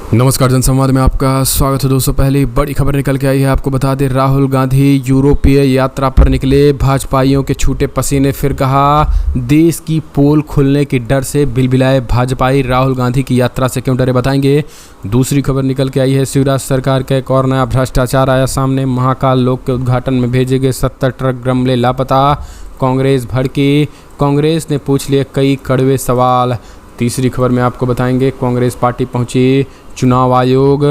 नमस्कार, जनसंवाद में आपका स्वागत है दोस्तों। पहली बड़ी खबर निकल के आई है, आपको बता दें राहुल गांधी यूरोपीय यात्रा पर निकले। भाजपाइयों के छूटे पसीने, फिर कहा देश की पोल खुलने की डर से बिलबिलाए भाजपाई। राहुल गांधी की यात्रा से क्यों डरे, बताएंगे। दूसरी खबर निकल के आई है, शिवराज सरकार का एक और नया भ्रष्टाचार आया सामने। महाकाल लोक के उद्घाटन में भेजे गए 70 ट्रक गमले लापता। कांग्रेस भड़की, कांग्रेस ने पूछ लिए कई कड़वे सवाल। तीसरी खबर में आपको बताएंगे, कांग्रेस पार्टी पहुंची चुनाव आयोग।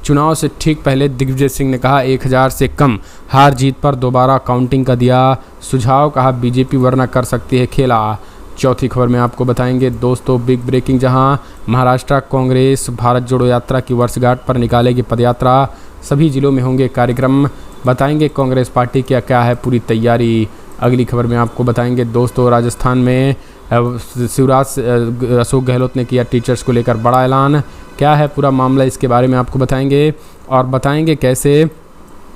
चुनाव से ठीक पहले दिग्विजय सिंह ने कहा 1000 से कम हार जीत पर दोबारा काउंटिंग का दिया सुझाव। कहा बीजेपी वरना कर सकती है खेला। चौथी खबर में आपको बताएंगे दोस्तों, बिग ब्रेकिंग, जहां महाराष्ट्र कांग्रेस भारत जोड़ो यात्रा की वर्षगांठ पर निकालेगी पदयात्रा। सभी जिलों में होंगे कार्यक्रम, बताएंगे कांग्रेस पार्टी क्या क्या है पूरी तैयारी। अगली खबर में आपको बताएंगे दोस्तों, राजस्थान में शिवराज अशोक गहलोत ने किया टीचर्स को लेकर बड़ा ऐलान। क्या है पूरा मामला, इसके बारे में आपको बताएंगे। और बताएंगे कैसे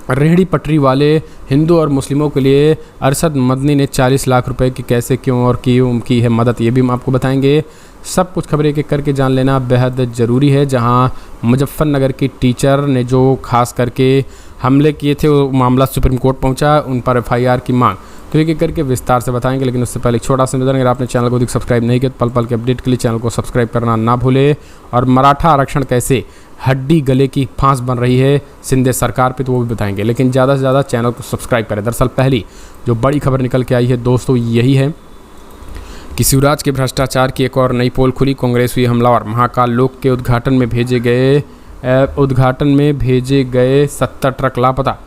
रेहड़ी पटरी वाले हिंदू और मुस्लिमों के लिए अरशद मदनी ने 40 लाख रुपए की कैसे क्यों और की है मदद, ये भी हम आपको बताएंगे। सब कुछ खबरें एक एक करके जान लेना बेहद ज़रूरी है। जहां मुजफ्फरनगर की टीचर ने जो खास करके हमले किए थे, वो मामला सुप्रीम कोर्ट पहुंचा, उन पर FIR की मांग, तो एक एक करके विस्तार से बताएंगे। लेकिन उससे पहले एक छोटा सा निवेदन, अगर आपने चैनल को सब्सक्राइब नहीं किया तो पल पल के अपडेट के लिए चैनल को सब्सक्राइब करना ना भूले। और मराठा आरक्षण कैसे हड्डी गले की फांस बन रही है शिंदे सरकार पे, तो वो भी बताएंगे। लेकिन ज़्यादा से ज़्यादा चैनल को सब्सक्राइब करें। दरअसल पहली जो बड़ी खबर निकल के आई है दोस्तों, यही है कि शिवराज के भ्रष्टाचार की एक और नई पोल खुली। कांग्रेस हुई हमलावर। महाकाल लोक के उद्घाटन में भेजे गए 70 ट्रक लापता।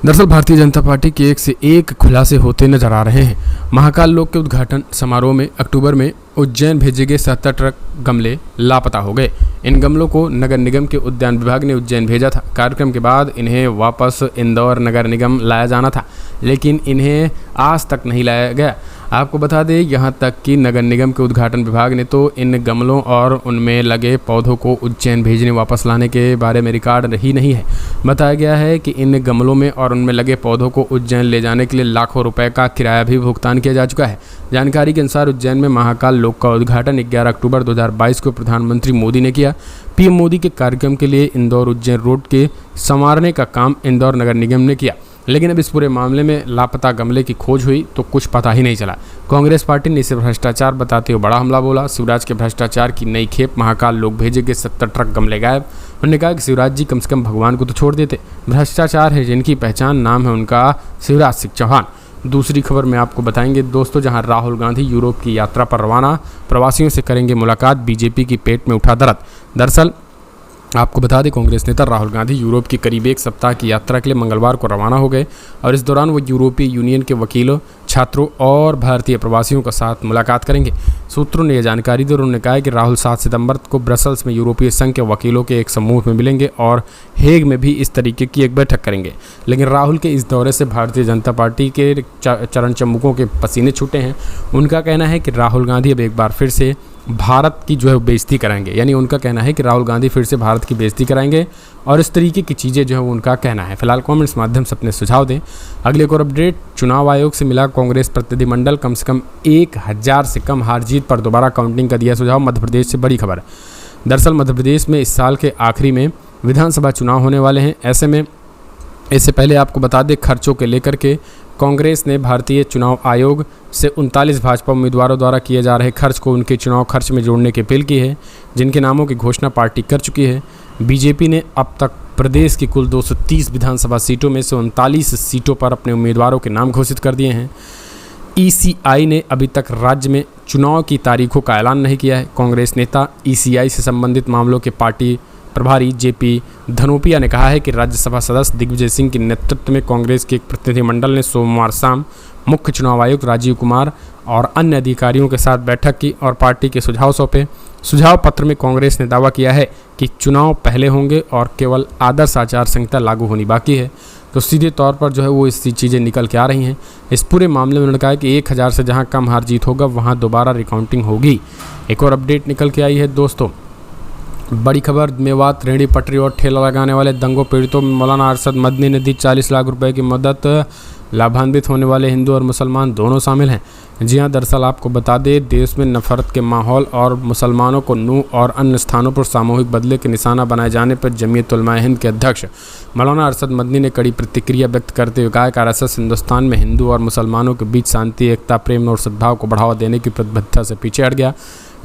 दरअसल भारतीय जनता पार्टी के एक से एक खुलासे होते नजर आ रहे हैं। महाकाल लोक के उद्घाटन समारोह में अक्टूबर में उज्जैन भेजे गए 70 ट्रक गमले लापता हो गए। इन गमलों को नगर निगम के उद्यान विभाग ने उज्जैन भेजा था। कार्यक्रम के बाद इन्हें वापस इंदौर नगर निगम लाया जाना था, लेकिन इन्हें आज तक नहीं लाया गया। आपको बता दें, यहाँ तक कि नगर निगम के उद्घाटन विभाग ने तो इन गमलों और उनमें लगे पौधों को उज्जैन भेजने वापस लाने के बारे में रिकॉर्ड ही नहीं है। बताया गया है कि इन गमलों में और उनमें लगे पौधों को उज्जैन ले जाने के लिए लाखों रुपए का किराया भी भुगतान किया जा चुका है। जानकारी के अनुसार उज्जैन में महाकाल लोक का उद्घाटन 11 अक्टूबर 2022 को प्रधानमंत्री मोदी ने किया। PM मोदी के कार्यक्रम के लिए इंदौर उज्जैन रोड के संवारने का काम इंदौर नगर निगम ने किया। लेकिन अब इस पूरे मामले में लापता गमले की खोज हुई तो कुछ पता ही नहीं चला। कांग्रेस पार्टी ने इसे भ्रष्टाचार बताते हुए बड़ा हमला बोला। शिवराज के भ्रष्टाचार की नई खेप, महाकाल लोक भेजे गए 70 ट्रक गमले गायब। उन्होंने कहा कि शिवराज जी कम से कम भगवान को तो छोड़ देते। भ्रष्टाचार है जिनकी पहचान, नाम है उनका शिवराज सिंह चौहान। दूसरी खबर में आपको बताएंगे दोस्तों, जहां राहुल गांधी यूरोप की यात्रा पर रवाना, प्रवासियों से करेंगे मुलाकात। बीजेपी की पेट में उठा दर्द। दरअसल आपको बता दें, कांग्रेस नेता राहुल गांधी यूरोप की करीब एक सप्ताह की यात्रा के लिए मंगलवार को रवाना हो गए और इस दौरान वो यूरोपीय यूनियन के वकीलों, छात्रों और भारतीय प्रवासियों के साथ मुलाकात करेंगे। सूत्रों ने यह जानकारी दी और उन्होंने कहा कि राहुल 7 सितंबर को ब्रसल्स में यूरोपीय संघ के वकीलों के एक समूह में मिलेंगे और हेग में भी इस तरीके की एक बैठक करेंगे। लेकिन राहुल के इस दौरे से भारतीय जनता पार्टी के चरण चम्मुकों के पसीने छूटे हैं। उनका कहना है कि राहुल गांधी अब एक बार फिर से भारत की जो है बेइज्जती कराएंगे। यानी उनका कहना है कि राहुल गांधी फिर से भारत की बेइज्जती कराएंगे और इस तरीके की चीज़ें जो है वो उनका कहना है। फिलहाल कमेंट्स माध्यम से अपने सुझाव दें। अगले एक और अपडेट, चुनाव आयोग से मिला कांग्रेस प्रतिनिधिमंडल कम से कम 1000 से कम हार जीत पर दोबारा काउंटिंग का दिया सुझाव। मध्य प्रदेश से बड़ी खबर। दरअसल मध्य प्रदेश में इस साल के आखिरी में विधानसभा चुनाव होने वाले हैं। ऐसे में इससे पहले आपको बता दें, खर्चों के लेकर के कांग्रेस ने भारतीय चुनाव आयोग से 39 भाजपा उम्मीदवारों द्वारा किए जा रहे खर्च को उनके चुनाव खर्च में जोड़ने की अपील की है, जिनके नामों की घोषणा पार्टी कर चुकी है। बीजेपी ने अब तक प्रदेश की कुल 230 विधानसभा सीटों में से 39 सीटों पर अपने उम्मीदवारों के नाम घोषित कर दिए हैं। ECI ने अभी तक राज्य में चुनाव की तारीखों का ऐलान नहीं किया है। कांग्रेस नेता ECI से संबंधित मामलों के पार्टी प्रभारी JP धनोपिया ने कहा है कि राज्यसभा सदस्य दिग्विजय सिंह के नेतृत्व में कांग्रेस के एक प्रतिनिधिमंडल ने सोमवार शाम मुख्य चुनाव आयुक्त राजीव कुमार और अन्य अधिकारियों के साथ बैठक की और पार्टी के सुझाव सौंपे। सुझाव पत्र में कांग्रेस ने दावा किया है कि चुनाव पहले होंगे और केवल आदर्श आचार संहिता लागू होनी बाकी है। तो सीधे तौर पर जो है वो इस चीज़ें निकल के आ रही हैं। इस पूरे मामले में उन्होंने कहा कि 1000 से जहां कम हार जीत होगा वहां दोबारा रिकाउंटिंग होगी। एक और अपडेट निकल के आई है दोस्तों, बड़ी खबर मेवात रेहड़ी पटरी और ठेला लगाने वाले दंगों पीड़ितों में मौलाना अरशद मदनी ने दी 40 लाख रुपए की मदद। लाभान्वित होने वाले हिंदू और मुसलमान दोनों शामिल हैं। जी हां, दरअसल आपको बता दें, देश में नफरत के माहौल और मुसलमानों को नूह और अन्य स्थानों पर सामूहिक बदले के निशाना बनाए जाने पर जमीयत उलमा हिंद के अध्यक्ष मौलाना अरशद मदनी ने कड़ी प्रतिक्रिया व्यक्त करते हुए कहा कि आरएसएस हिंदुस्तान में हिंदू और मुसलमानों के बीच शांति, एकता, प्रेम और सद्भाव को बढ़ावा देने की प्रतिबद्धता से पीछे हट गया।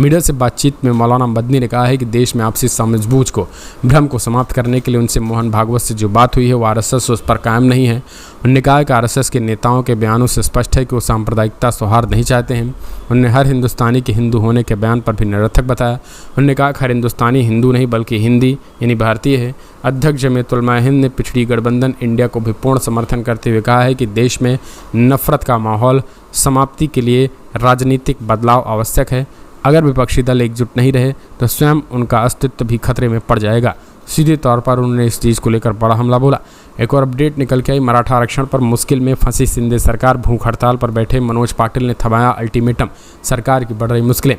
मीडिया से बातचीत में मौलाना मदनी ने कहा है कि देश में आपसी समझबूझ को, भ्रम को समाप्त करने के लिए उनसे मोहन भागवत से जो बात हुई है वो आरएसएस उस पर कायम नहीं है। उन्होंने कहा कि आरएसएस के नेताओं के बयानों से स्पष्ट है कि वो सांप्रदायिकता, सौहार्द नहीं चाहते हैं। उन्होंने हर हिंदुस्तानी के हिंदू होने के बयान पर भी निरर्थक बताया। उन्होंने कहा कि हर हिंदुस्तानी हिंदू नहीं बल्कि हिंदी यानी भारतीय है। अध्यक्ष जमीयत उलमा हिंद ने पिछड़ी गठबंधन इंडिया को भी पूर्ण समर्थन करते हुए कहा है कि देश में नफरत का माहौल समाप्ति के लिए राजनीतिक बदलाव आवश्यक है। अगर विपक्षी दल एकजुट नहीं रहे तो स्वयं उनका अस्तित्व भी खतरे में पड़ जाएगा। सीधे तौर पर उन्होंने इस चीज़ को लेकर बड़ा हमला बोला। एक और अपडेट निकल के आई, मराठा आरक्षण पर मुश्किल में फंसी शिंदे सरकार। भूख हड़ताल पर बैठे मनोज पाटिल ने थमाया अल्टीमेटम, सरकार की बढ़ रही मुश्किलें।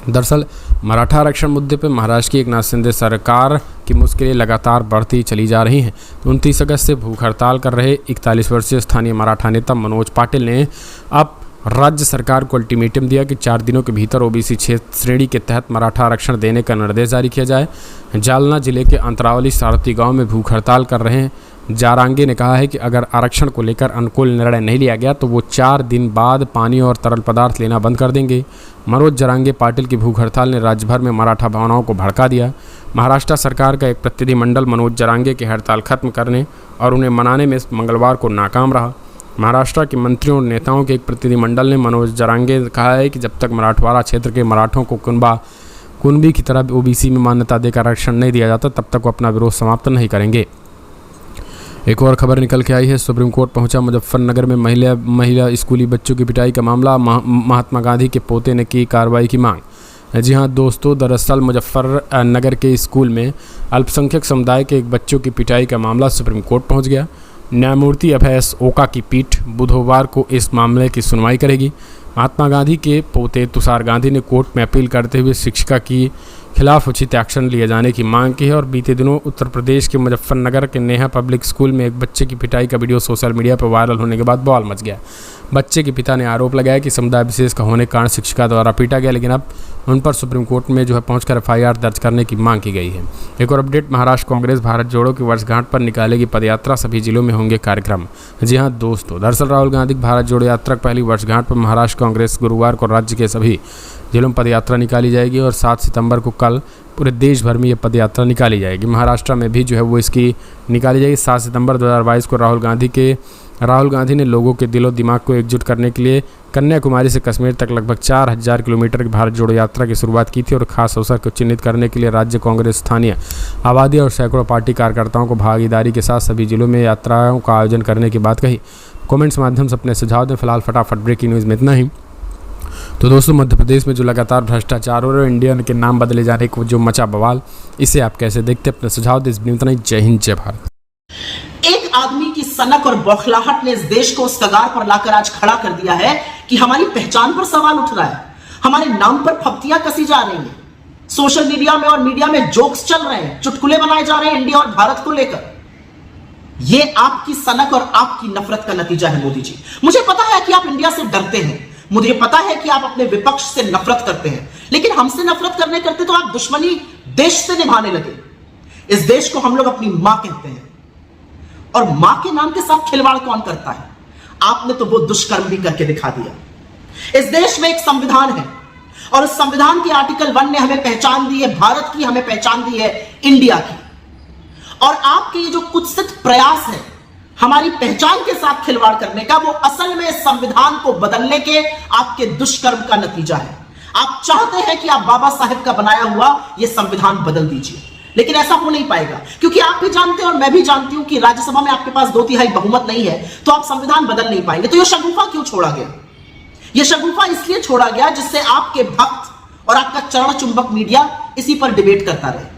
दरअसल मराठा आरक्षण मुद्दे पर महाराष्ट्र की एकनाथ शिंदे सरकार की मुश्किलें लगातार बढ़ती चली जा रही हैं। 29 अगस्त से भूख हड़ताल कर रहे 41 वर्षीय स्थानीय मराठा नेता मनोज पाटिल ने अब राज्य सरकार को अल्टीमेटम दिया कि 4 दिनों के भीतर ओबीसी क्षेत्र श्रेणी के तहत मराठा आरक्षण देने का निर्देश जारी किया जाए। जालना जिले के अंतरावली सारथी गांव में भूख हड़ताल कर रहे हैं जारांगे ने कहा है कि अगर आरक्षण को लेकर अनुकूल निर्णय नहीं लिया गया तो वो 4 दिन बाद पानी और तरल पदार्थ लेना बंद कर देंगे। मनोज जरांगे पाटिल की भूख हड़ताल ने राज्य भर में मराठा भावनाओं को भड़का दिया। महाराष्ट्र सरकार का एक प्रतिनिधिमंडल मनोज जरांगे की हड़ताल खत्म करने और उन्हें मनाने में मंगलवार को नाकाम रहा। महाराष्ट्र के मंत्रियों और नेताओं के एक प्रतिनिधिमंडल ने मनोज जरांगे कहा है कि जब तक मराठवाड़ा क्षेत्र के मराठों को कुनबी की तरह ओबीसी में मान्यता देकर आरक्षण नहीं दिया जाता तब तक वो अपना विरोध समाप्त नहीं करेंगे। एक और खबर निकल के आई है, सुप्रीम कोर्ट पहुंचा मुजफ्फरनगर में महिला स्कूली बच्चों की पिटाई का मामला। महात्मा गांधी के पोते ने की कार्रवाई की मांग। जी हां दोस्तों, दरअसल मुजफ्फरनगर के स्कूल में अल्पसंख्यक समुदाय के एक बच्चों की पिटाई का मामला सुप्रीम कोर्ट पहुंच गया। न्यायमूर्ति अभय एस ओका की पीठ बुधवार को इस मामले की सुनवाई करेगी। महात्मा गांधी के पोते तुषार गांधी ने कोर्ट में अपील करते हुए शिक्षिका की खिलाफ उचित एक्शन लिए जाने की मांग की है। और बीते दिनों उत्तर प्रदेश के मुजफ्फरनगर के नेहा पब्लिक स्कूल में एक बच्चे की पिटाई का वीडियो सोशल मीडिया पर वायरल होने के बाद बवाल मच गया। बच्चे के पिता ने आरोप लगाया कि समुदाय विशेष का होने के कारण शिक्षिका द्वारा पीटा गया, लेकिन अब उन पर सुप्रीम कोर्ट में पहुंचकर एफआईआर दर्ज करने की मांग की गई है। एक और अपडेट, महाराष्ट्र कांग्रेस भारत जोड़ो की वर्षगांठ पर निकालेगी पदयात्रा, सभी जिलों में होंगे कार्यक्रम। जी हां दोस्तों, दरअसल राहुल गांधी की भारत जोड़ो यात्रा की पहली वर्षगांठ पर महाराष्ट्र कांग्रेस गुरुवार को राज्य के सभी जिलों में पदयात्रा निकाली जाएगी और 7 सितंबर को कल पूरे देश भर में ये पदयात्रा निकाली जाएगी। महाराष्ट्र में भी वो इसकी निकाली जाएगी। 7 सितंबर 2022 को राहुल गांधी ने लोगों के दिलो दिमाग को एकजुट करने के लिए कन्याकुमारी से कश्मीर तक लगभग 4000 किलोमीटर की भारत जोड़ो यात्रा की शुरुआत की थी और खास अवसर को चिन्हित करने के लिए राज्य कांग्रेस स्थानीय आबादी और सैकड़ों पार्टी कार्यकर्ताओं को भागीदारी के साथ सभी जिलों में यात्राओं का आयोजन करने की बात कही। कमेंट्स माध्यम से अपने सुझाव दें। फिलहाल फटाफट ब्रेकिंग न्यूज़ में इतना ही। तो दोस्तों, मध्य प्रदेश में जो लगातार भ्रष्टाचार हो रहा है, इंडियन के नाम बदले जाने को जो मचा बवाल, इसे आप कैसे देखते हैं? अपने सुझाव दें। इस वीडियो में इतना ही। जय हिंद, जय भारत। एक आदमी की सनक और बौखलाहट ने इस देश को उस कगार पर लाकर आज खड़ा कर दिया है कि हमारी पहचान पर सवाल उठ रहा है, हमारे नाम पर फप्तियां कसी जा रही हैं, सोशल मीडिया में और मीडिया में जोक्स चल रहे हैं, चुटकुले बनाए जा रहे हैं इंडिया और भारत को लेकर। यह आपकी सनक और आपकी नफरत का नतीजा है मोदी जी। मुझे पता है कि आप इंडिया से डरते हैं, मुझे पता है कि आप अपने विपक्ष से नफरत करते हैं, लेकिन हमसे नफरत करते तो आप दुश्मनी देश से निभाने लगे। इस देश को हम लोग अपनी मां कहते हैं और मां के नाम के साथ खिलवाड़ कौन करता है? आपने तो वो दुष्कर्म भी करके दिखा दिया। इस देश में एक संविधान है और उस संविधान के आर्टिकल 1 ने हमें पहचान दी है, भारत की हमें पहचान दी है, इंडिया की। और आपके ये जो कुत्सित प्रयास है हमारी पहचान के साथ खिलवाड़ करने का, वो असल में संविधान को बदलने के आपके दुष्कर्म का नतीजा है। आप चाहते हैं कि आप बाबा साहेब का बनाया हुआ यह संविधान बदल दीजिए, लेकिन ऐसा हो नहीं पाएगा, क्योंकि आप भी जानते हैं और मैं भी जानती हूं कि राज्यसभा में आपके पास 2/3 बहुमत नहीं है, तो आप संविधान बदल नहीं पाएंगे। तो यह शगुफा क्यों छोड़ा गया? यह शगुफा इसलिए छोड़ा गया जिससे आपके भक्त और आपका चरण चुंबक मीडिया इसी पर डिबेट करता रहे।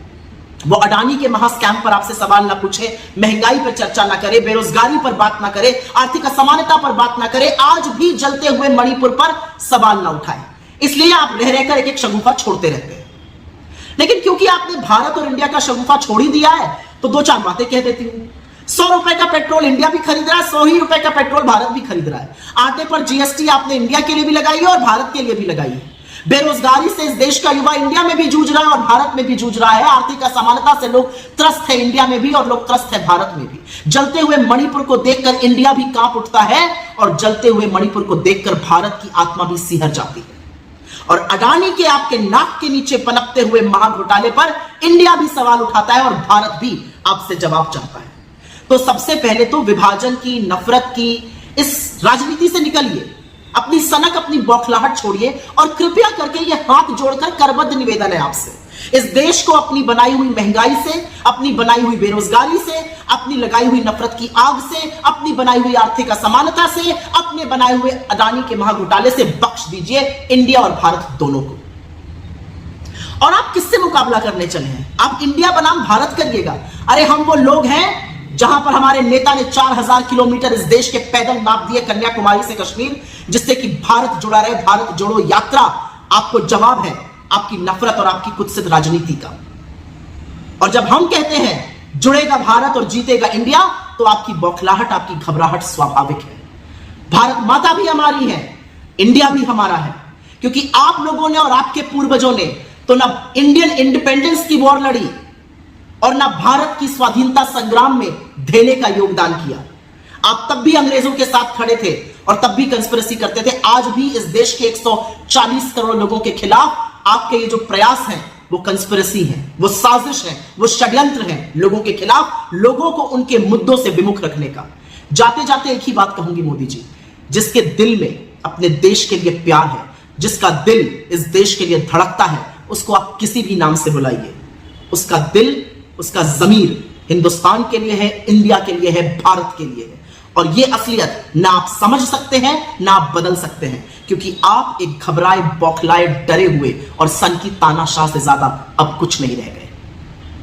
वो अडानी के महास्कैम पर आपसे सवाल ना पूछे, महंगाई पर चर्चा ना करे, बेरोजगारी पर बात ना करे, आर्थिक असमानता पर बात ना करे, आज भी जलते हुए मणिपुर पर सवाल ना उठाए। इसलिए आप रह रहकर एक एक शगुफा छोड़ते रहते हैं। लेकिन क्योंकि आपने भारत और इंडिया का शगुफा छोड़ ही दिया है तो दो चार बातें कह देती हूं। 100 रुपए का पेट्रोल इंडिया भी खरीद रहा है, 100 ही रुपए का पेट्रोल भारत भी खरीद रहा है। आटे पर जीएसटी आपने इंडिया के लिए भी लगाई है और भारत के लिए भी लगाई है। बेरोजगारी से इस देश का युवा इंडिया में भी जूझ रहा है और भारत में भी जूझ रहा है। आर्थिक असमानता से लोग त्रस्त है इंडिया में भी और लोग त्रस्त है भारत में भी। जलते हुए मणिपुर को देखकर इंडिया भी कांप उठता है और जलते हुए मणिपुर को देखकर भारत की आत्मा भी सिहर जाती है। और अडानी के आपके नाक के नीचे पनपते हुए महाघोटाले पर इंडिया भी सवाल उठाता है और भारत भी आपसे जवाब चाहता है। तो सबसे पहले तो विभाजन की, नफरत की इस राजनीति से निकलिए, अपनी सनक, अपनी बौखलाहट छोड़िए और कृपया करके यह हाथ जोड़कर करबद्ध निवेदन है आपसे, इस देश को अपनी बनाई हुई महंगाई से, अपनी बनाई हुई बेरोजगारी से, अपनी लगाई हुई नफरत की आग से, अपनी बनाई हुई आर्थिक असमानता से, अपने बनाए हुए अडानी के महाघोटाले से बख्श दीजिए इंडिया और भारत दोनों को। और आप किससे मुकाबला करने चले हैं? आप इंडिया बनाम भारत करिएगा। अरे हम वो लोग हैं जहां पर हमारे नेता ने 4000 किलोमीटर इस देश के पैदल नाप दिए कन्याकुमारी से कश्मीर, जिससे कि भारत जुड़ा रहे। भारत जोड़ो यात्रा आपको जवाब है आपकी नफरत और आपकी कुत्सित राजनीति का। और जब हम कहते हैं जुड़ेगा भारत और जीतेगा इंडिया, तो आपकी बौखलाहट, आपकी घबराहट स्वाभाविक है। भारत माता भी हमारी है, इंडिया भी हमारा है, क्योंकि आप लोगों ने और आपके पूर्वजों ने तो ना इंडियन इंडिपेंडेंस की वॉर लड़ी और ना भारत की स्वाधीनता संग्राम में धेले का योगदान किया। आप तब भी अंग्रेजों के साथ खड़े थे और तब भी कंस्पिरेसी करते थे। आज भी इस देश के 140 करोड़ लोगों के खिलाफ आपके ये जो प्रयास हैं वो कंस्पिरेसी हैं, वो साजिश है, वो षड्यंत्र है लोगों के खिलाफ, लोगों को उनके मुद्दों से विमुख रखने का। जाते जाते एक ही बात कहूंगी मोदी जी, जिसके दिल में अपने देश के लिए प्यार है, जिसका दिल इस देश के लिए धड़कता है, उसको आप किसी भी नाम से बुलाइए। उसका दिल, उसका जमीर हिंदुस्तान के लिए है, इंडिया के लिए है, भारत के लिए है। और यह असलियत ना आप समझ सकते हैं ना आप बदल सकते हैं, क्योंकि आप एक घबराए, बौखलाए, डरे हुए और सन की तानाशाह से ज्यादा अब कुछ नहीं रह गए।